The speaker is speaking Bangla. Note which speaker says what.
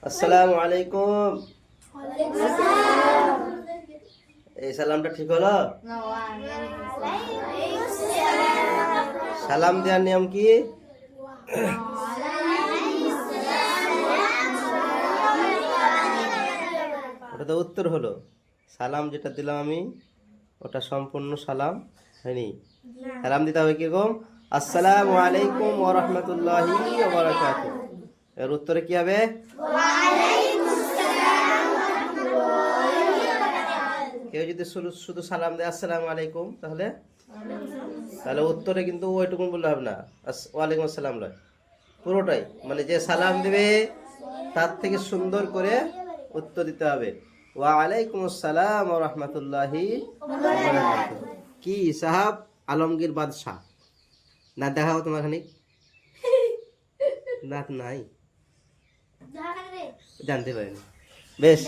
Speaker 1: আসসালামু আলাইকুম। এই সালামটা ঠিক হলো? সালাম দেওয়ার নিয়ম কি? ওটা তো উত্তর হলো। সালাম যেটা দিলাম আমি ওটা সম্পূর্ণ সালাম হয়নি। সালাম দিতে হবে কিরকম? আসসালামু আলাইকুম ওয়া রাহমাতুল্লাহি ওয়া বারাকাতুহু। এর উত্তরে কি হবে? কেউ যদি শুধু শুধু সালাম দেয় আসসালামু আলাইকুম তাহলে তাহলে উত্তরে কিন্তু ওইটুকু বললে হবে না, ওয়ালাইকুম আসসালাম নয়, পুরোটাই মানে যে সালাম দেবে তার থেকে সুন্দর করে উত্তর দিতে হবে ওয়া আলাইকুম আসসালাম ওয়া রাহমাতুল্লাহি ওয়া বারাকাতুহু। কি সাহাব আলমগীর বাদশাহ না দেখাও তোমার খানিক দাঁত নাই জানতে পারিনি বেশ।